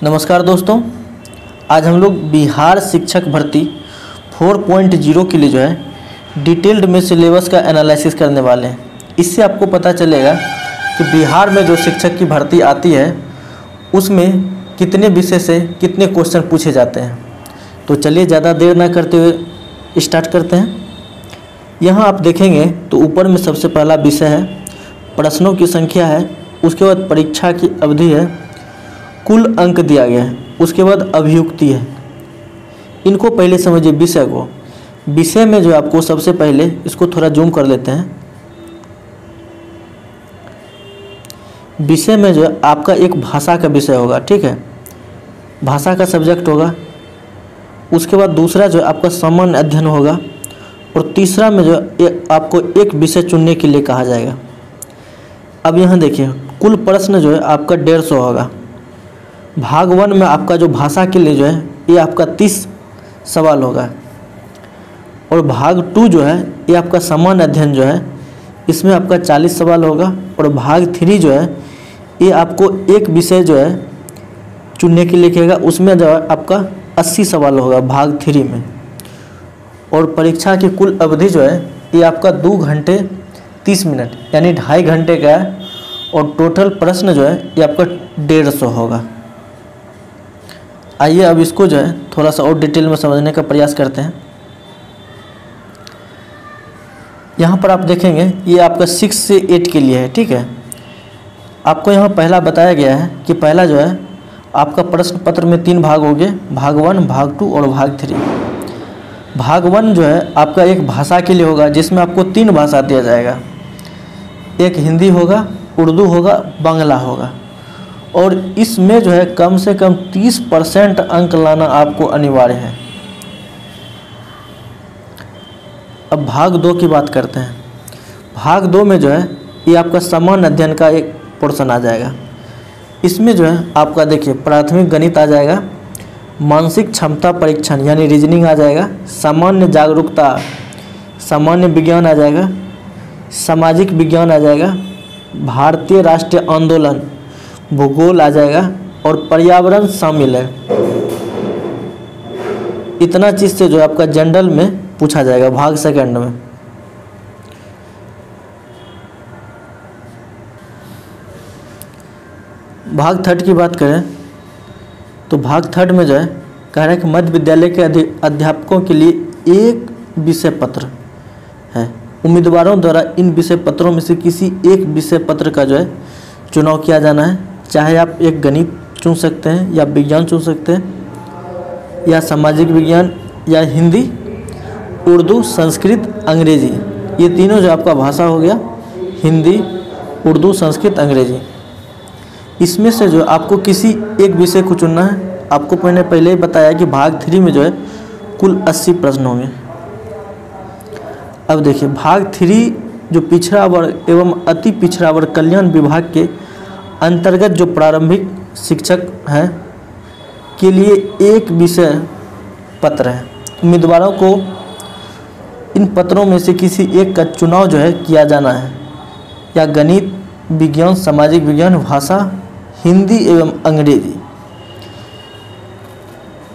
नमस्कार दोस्तों, आज हम लोग बिहार शिक्षक भर्ती 4.0 के लिए जो है डिटेल्ड में सिलेबस का एनालिसिस करने वाले हैं। इससे आपको पता चलेगा कि बिहार में जो शिक्षक की भर्ती आती है उसमें कितने विषय से कितने क्वेश्चन पूछे जाते हैं। तो चलिए ज़्यादा देर ना करते हुए स्टार्ट करते हैं। यहाँ आप देखेंगे तो ऊपर में सबसे पहला विषय है, प्रश्नों की संख्या है, उसके बाद परीक्षा की अवधि है, कुल अंक दिया गया है, उसके बाद अभियुक्ति है। इनको पहले समझिए विषय को। विषय में जो आपको सबसे पहले इसको थोड़ा जूम कर लेते हैं। विषय में जो है आपका एक भाषा का विषय होगा, ठीक है, भाषा का सब्जेक्ट होगा। उसके बाद दूसरा जो है आपका सामान्य अध्ययन होगा और तीसरा में जो आपको एक विषय चुनने के लिए कहा जाएगा। अब यहाँ देखिए कुल प्रश्न जो है आपका 150 होगा। भाग 1 में आपका जो भाषा के लिए जो है ये आपका 30 सवाल होगा और भाग 2 जो है ये आपका सामान्य अध्ययन जो है इसमें आपका 40 सवाल होगा और भाग 3 जो है ये आपको एक विषय जो है चुनने के लिए कहेगा, उसमें जो है आपका 80 सवाल होगा भाग 3 में। और परीक्षा की कुल अवधि जो है ये आपका 2 घंटे 30 मिनट यानी 2.5 घंटे का है और टोटल प्रश्न जो है ये आपका 150 होगा। आइए अब इसको जो है थोड़ा सा और डिटेल में समझने का प्रयास करते हैं। यहाँ पर आप देखेंगे ये आपका 6 से 8 के लिए है, ठीक है। आपको यहाँ पहला बताया गया है कि पहला जो है आपका प्रश्न पत्र में 3 भाग होंगे, भाग 1, भाग 2 और भाग 3। भाग 1 जो है आपका एक भाषा के लिए होगा जिसमें आपको 3 भाषा दिया जाएगा, एक हिंदी होगा, उर्दू होगा, बांग्ला होगा और इसमें जो है कम से कम 30% अंक लाना आपको अनिवार्य है। अब भाग 2 की बात करते हैं। भाग 2 में जो है ये आपका सामान्य अध्ययन का एक पोर्शन आ जाएगा। इसमें जो है आपका देखिए प्राथमिक गणित आ जाएगा, मानसिक क्षमता परीक्षण यानी रीजनिंग आ जाएगा, सामान्य जागरूकता, सामान्य विज्ञान आ जाएगा, सामाजिक विज्ञान आ जाएगा, भारतीय राष्ट्रीय आंदोलन, भूगोल आ जाएगा और पर्यावरण शामिल है। इतना चीज़ से जो आपका जनरल में पूछा जाएगा भाग 2 में। भाग 3 की बात करें तो भाग 3 में जो है कह रहा है कि मध्य विद्यालय के अध्यापकों के लिए एक विषय पत्र है। उम्मीदवारों द्वारा इन विषय पत्रों में से किसी एक विषय पत्र का जो है चुनाव किया जाना है। चाहे आप एक गणित चुन सकते हैं या विज्ञान चुन सकते हैं या सामाजिक विज्ञान या हिंदी, उर्दू, संस्कृत, अंग्रेजी, ये तीनों जो आपका भाषा हो गया, हिंदी, उर्दू, संस्कृत, अंग्रेजी। इसमें से जो आपको किसी एक विषय को चुनना है। आपको मैंने पहले ही बताया कि भाग 3 में जो है कुल 80 प्रश्न होंगे। अब देखिए भाग 3 जो पिछड़ा वर्ग एवं अति पिछड़ा वर्ग कल्याण विभाग के अंतर्गत जो प्रारंभिक शिक्षक हैं के लिए एक विषय पत्र है। उम्मीदवारों को इन पत्रों में से किसी एक का चुनाव जो है किया जाना है, या गणित, विज्ञान, सामाजिक विज्ञान, भाषा, हिंदी एवं अंग्रेजी।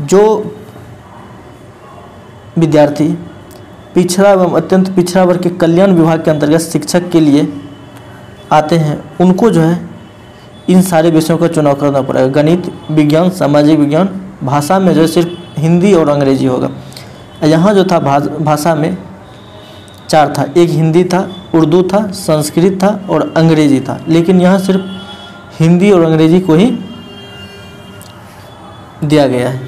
जो विद्यार्थी पिछड़ा एवं अत्यंत पिछड़ा वर्ग के कल्याण विभाग के अंतर्गत शिक्षक के लिए आते हैं उनको जो है इन सारे विषयों का चुनाव करना पड़ेगा। गणित, विज्ञान, सामाजिक विज्ञान, भाषा में जो है सिर्फ हिंदी और अंग्रेजी होगा। यहाँ जो था भाषा में 4 था, एक हिंदी था, उर्दू था, संस्कृत था और अंग्रेजी था, लेकिन यहाँ सिर्फ हिंदी और अंग्रेजी को ही दिया गया है।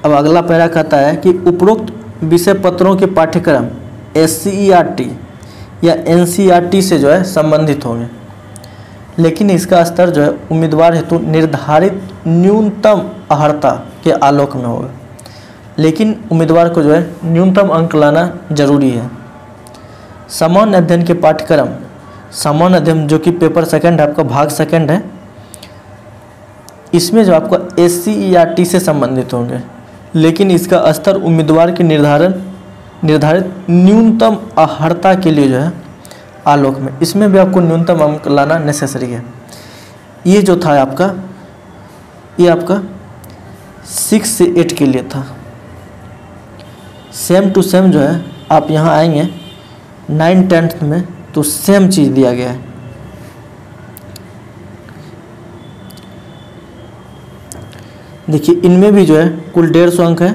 अब अगला पैरा कहता है कि उपरोक्त विषय पत्रों के पाठ्यक्रम SCERT या NCERT से जो है संबंधित होंगे, लेकिन इसका स्तर जो है उम्मीदवार हेतु निर्धारित न्यूनतम अर्हता के आलोक में होगा। लेकिन उम्मीदवार को जो है न्यूनतम अंक लाना जरूरी है। सामान्य अध्ययन के पाठ्यक्रम, सामान्य अध्ययन जो कि पेपर 2 है, आपका भाग 2 है, इसमें जो आपका SCERT से संबंधित होंगे, लेकिन इसका स्तर उम्मीदवार के निर्धारित न्यूनतम अर्हता के लिए जो है आलोक में, इसमें भी आपको न्यूनतम अंक लाना नेसेसरी है। ये जो था आपका, ये आपका 6 से 8 के लिए था। सेम टू सेम जो है आप यहाँ आएंगे 9, 10th में तो सेम चीज़ दिया गया है। देखिए इनमें भी जो है कुल 150 अंक है,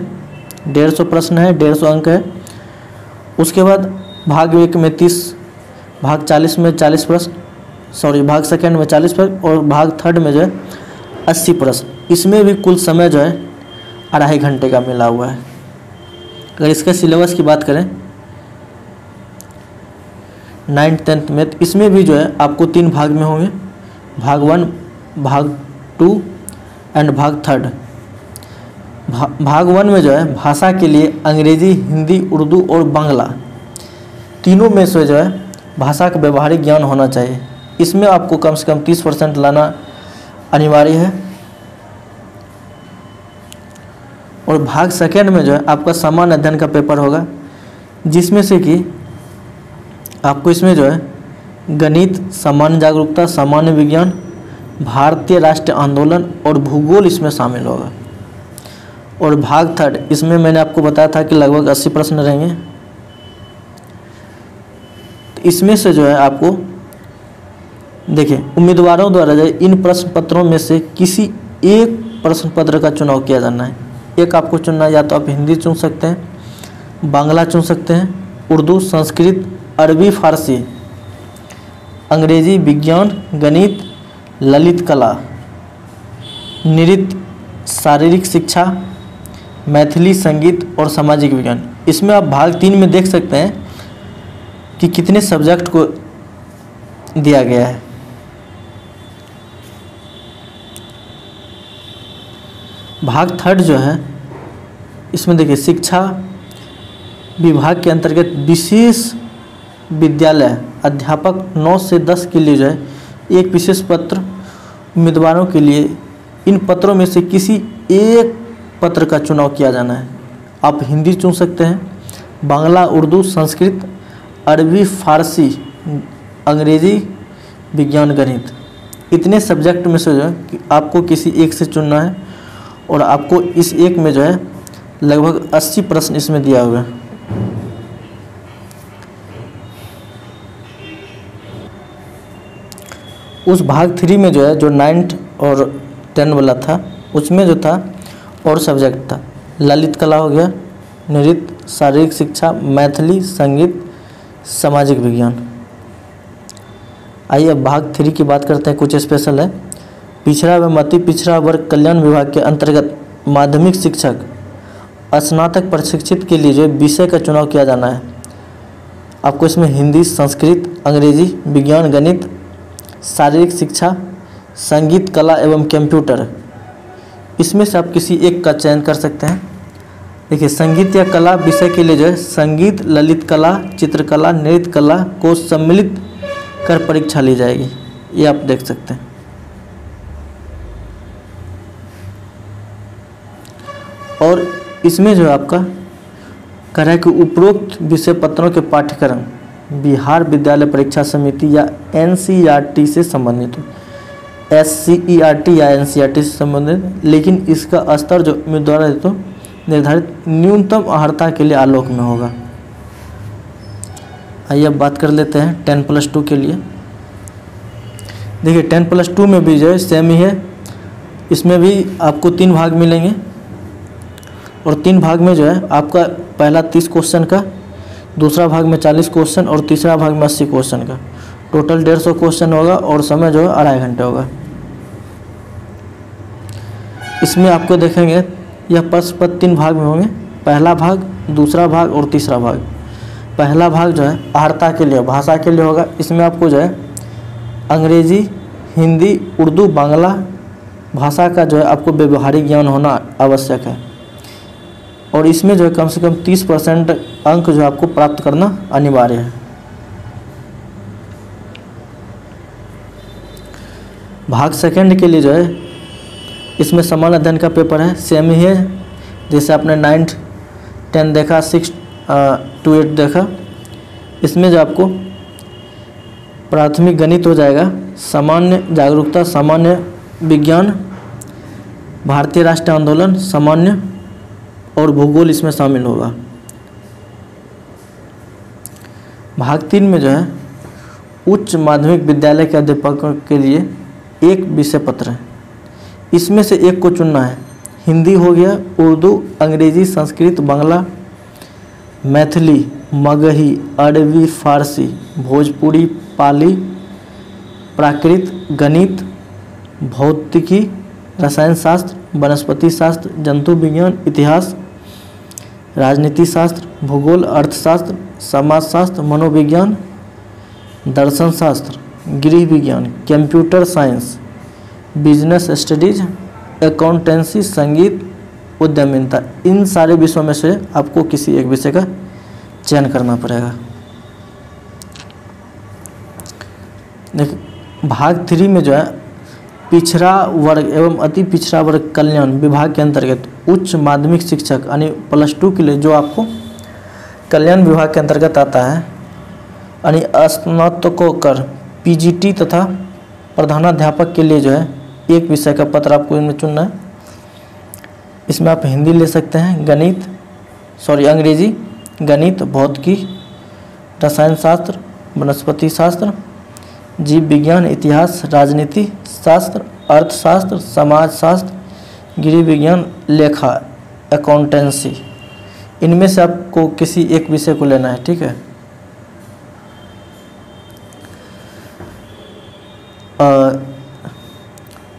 150 प्रश्न है, 150 अंक है। उसके बाद भाग 1 में 30, भाग 40 में 40 प्रश्न, सॉरी भाग सेकंड में 40 प्रश्न और भाग थर्ड में जो है 80 प्रश्न। इसमें भी कुल समय जो है 2.5 घंटे का मिला हुआ है। अगर इसके सिलेबस की बात करें 9th 10th में, तो इसमें भी जो है आपको 3 भाग में होंगे, भाग 1, भाग 2 एंड भाग 3। भाग 1 में जो है भाषा के लिए अंग्रेजी, हिंदी, उर्दू और बांग्ला तीनों में से जो है भाषा का व्यवहारिक ज्ञान होना चाहिए। इसमें आपको कम से कम 30% लाना अनिवार्य है। और भाग सेकेंड में जो है आपका सामान्य अध्ययन का पेपर होगा, जिसमें से कि आपको इसमें जो है गणित, सामान्य जागरूकता, सामान्य विज्ञान, भारतीय राष्ट्रीय आंदोलन और भूगोल इसमें शामिल होगा। और भाग थर्ड, इसमें मैंने आपको बताया था कि लगभग 80 प्रश्न रहेंगे। तो इसमें से जो है आपको देखिए उम्मीदवारों द्वारा जो इन प्रश्न पत्रों में से किसी एक प्रश्न पत्र का चुनाव किया जाना है। एक आपको चुनना है, या तो आप हिंदी चुन सकते हैं, बांग्ला चुन सकते हैं, उर्दू, संस्कृत, अरबी, फारसी, अंग्रेजी, विज्ञान, गणित, ललित कला, नृत्य, शारीरिक शिक्षा, मैथिली, संगीत और सामाजिक विज्ञान। इसमें आप भाग 3 में देख सकते हैं कि कितने सब्जेक्ट को दिया गया है। भाग थर्ड जो है इसमें देखिए शिक्षा विभाग के अंतर्गत विशेष विद्यालय अध्यापक 9 से 10 के लिए जो है एक विशेष पत्र उम्मीदवारों के लिए, इन पत्रों में से किसी एक पत्र का चुनाव किया जाना है। आप हिंदी चुन सकते हैं, बांग्ला, उर्दू, संस्कृत, अरबी, फारसी, अंग्रेजी, विज्ञान, गणित, इतने सब्जेक्ट में से जो है कि आपको किसी एक से चुनना है। और आपको इस एक में जो है लगभग 80 प्रश्न इसमें दिया हुआ है। उस भाग 3 में जो है जो 9th और 10 वाला था, उसमें जो था और सब्जेक्ट था, ललित कला हो गया, नृत्य, शारीरिक शिक्षा, मैथिली, संगीत, सामाजिक विज्ञान। आइए अब भाग 3 की बात करते हैं। कुछ स्पेशल है। पिछड़ा व अति पिछड़ा वर्ग कल्याण विभाग के अंतर्गत माध्यमिक शिक्षक स्नातक प्रशिक्षित के लिए जो विषय का चुनाव किया जाना है। आपको इसमें हिंदी, संस्कृत, अंग्रेजी, विज्ञान, गणित, शारीरिक शिक्षा, संगीत, कला एवं कंप्यूटर, इसमें से आप किसी एक का चयन कर सकते हैं। देखिए संगीत या कला विषय के लिए जो है संगीत, ललित कला, चित्रकला, नृत्य कला को सम्मिलित कर परीक्षा ली जाएगी। ये आप देख सकते हैं। और इसमें जो है आपका कह रहा है कि उपरोक्त विषय पत्रों के पाठ्यक्रम बिहार विद्यालय परीक्षा समिति या NCERT से संबंधित हो, SCERT या NCERT से संबंधित, लेकिन इसका स्तर जो उम्मीदवार है तो निर्धारित न्यूनतम अर्हता के लिए आलोक में होगा। आइए अब बात कर लेते हैं 10+2 के लिए। देखिए 10+2 में भी जो है सेम ही है। इसमें भी आपको 3 भाग मिलेंगे और 3 भाग में जो है आपका पहला 30 क्वेश्चन का, दूसरा भाग में 40 क्वेश्चन और तीसरा भाग में 80 क्वेश्चन का, टोटल 150 क्वेश्चन होगा और समय जो है 2.5 घंटे होगा। इसमें आपको देखेंगे यह प्रश्न पत्र 3 भाग में होंगे, पहला भाग, दूसरा भाग और तीसरा भाग। पहला भाग जो है अर्हता के लिए, भाषा के लिए होगा। इसमें आपको जो है अंग्रेजी, हिंदी, उर्दू, बांग्ला भाषा का जो है आपको व्यवहारिक ज्ञान होना आवश्यक है। और इसमें जो है कम से कम 30% अंक जो आपको प्राप्त करना अनिवार्य है। भाग सेकंड के लिए जो है इसमें सामान्य अध्ययन का पेपर है, सेम ही है जैसे आपने 9th 10 देखा, 6 to 8 देखा। इसमें जो आपको प्राथमिक गणित हो जाएगा, सामान्य जागरूकता, सामान्य विज्ञान, भारतीय राष्ट्रीय आंदोलन, सामान्य और भूगोल इसमें शामिल होगा। भाग 3 में जो है उच्च माध्यमिक विद्यालय के अध्यापकों के लिए एक विषय पत्र है, इसमें से एक को चुनना है। हिंदी हो गया, उर्दू, अंग्रेजी, संस्कृत, बांग्ला, मैथिली, मगही, अरबी, फारसी, भोजपुरी, पाली, प्राकृत, गणित, भौतिकी, रसायन शास्त्र, वनस्पति शास्त्र, जंतु विज्ञान, इतिहास, राजनीति शास्त्र, भूगोल, अर्थशास्त्र, समाजशास्त्र, मनोविज्ञान, दर्शन शास्त्र, गृह विज्ञान, computer science, business studies, accountancy, संगीत, उद्यमिता। इन सारे विषयों में से आपको किसी एक विषय का चयन करना पड़ेगा। देखिए भाग 3 में जो है पिछड़ा वर्ग एवं अति पिछड़ा वर्ग कल्याण विभाग के अंतर्गत उच्च माध्यमिक शिक्षक यानी +2 के लिए जो आपको कल्याण विभाग के अंतर्गत आता है, यानी स्नातकोत्तर, पीजीटी तथा प्रधानाध्यापक के लिए जो है एक विषय का पत्र आपको इनमें चुनना है। इसमें आप हिंदी ले सकते हैं, अंग्रेजी, गणित, भौतिकी, रसायन शास्त्र, वनस्पति शास्त्र, जीव विज्ञान, इतिहास, राजनीति शास्त्र, अर्थशास्त्र, समाजशास्त्र, गृह विज्ञान, लेखा, अकाउंटेंसी। इनमें से आपको किसी एक विषय को लेना है, ठीक है।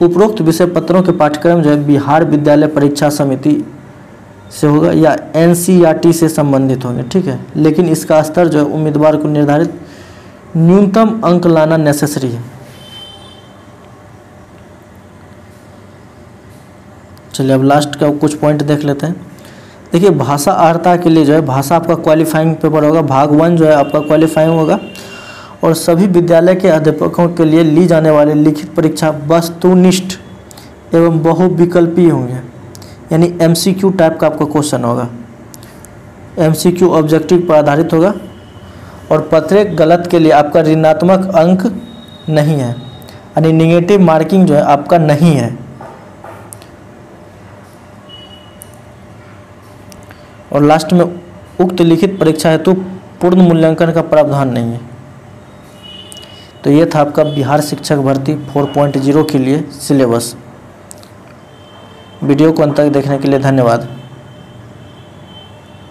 उपरोक्त विषय पत्रों के पाठ्यक्रम जो है बिहार विद्यालय परीक्षा समिति से होगा या एनसीईआरटी से संबंधित होंगे, ठीक है। लेकिन इसका स्तर जो है उम्मीदवार को निर्धारित न्यूनतम अंक लाना नेसेसरी है। चलिए अब लास्ट का कुछ पॉइंट देख लेते हैं। देखिए भाषा अर्हता के लिए जो है भाषा आपका क्वालिफाइंग पेपर होगा। भाग 1 जो है आपका क्वालिफाइंग होगा और सभी विद्यालय के अध्यापकों के लिए ली जाने वाली लिखित परीक्षा वस्तुनिष्ठ एवं बहुविकल्पीय होंगे, यानी एमसीक्यू टाइप का आपका क्वेश्चन होगा। एमसीक्यू ऑब्जेक्टिव पर आधारित होगा और प्रत्येक गलत के लिए आपका ऋणात्मक अंक नहीं है, यानी निगेटिव मार्किंग जो है आपका नहीं है। और लास्ट में उक्त लिखित परीक्षा हेतु पूर्ण मूल्यांकन का प्रावधान नहीं है। तो ये था आपका बिहार शिक्षक भर्ती 4.0 के लिए सिलेबस। वीडियो को अंत तक देखने के लिए धन्यवाद।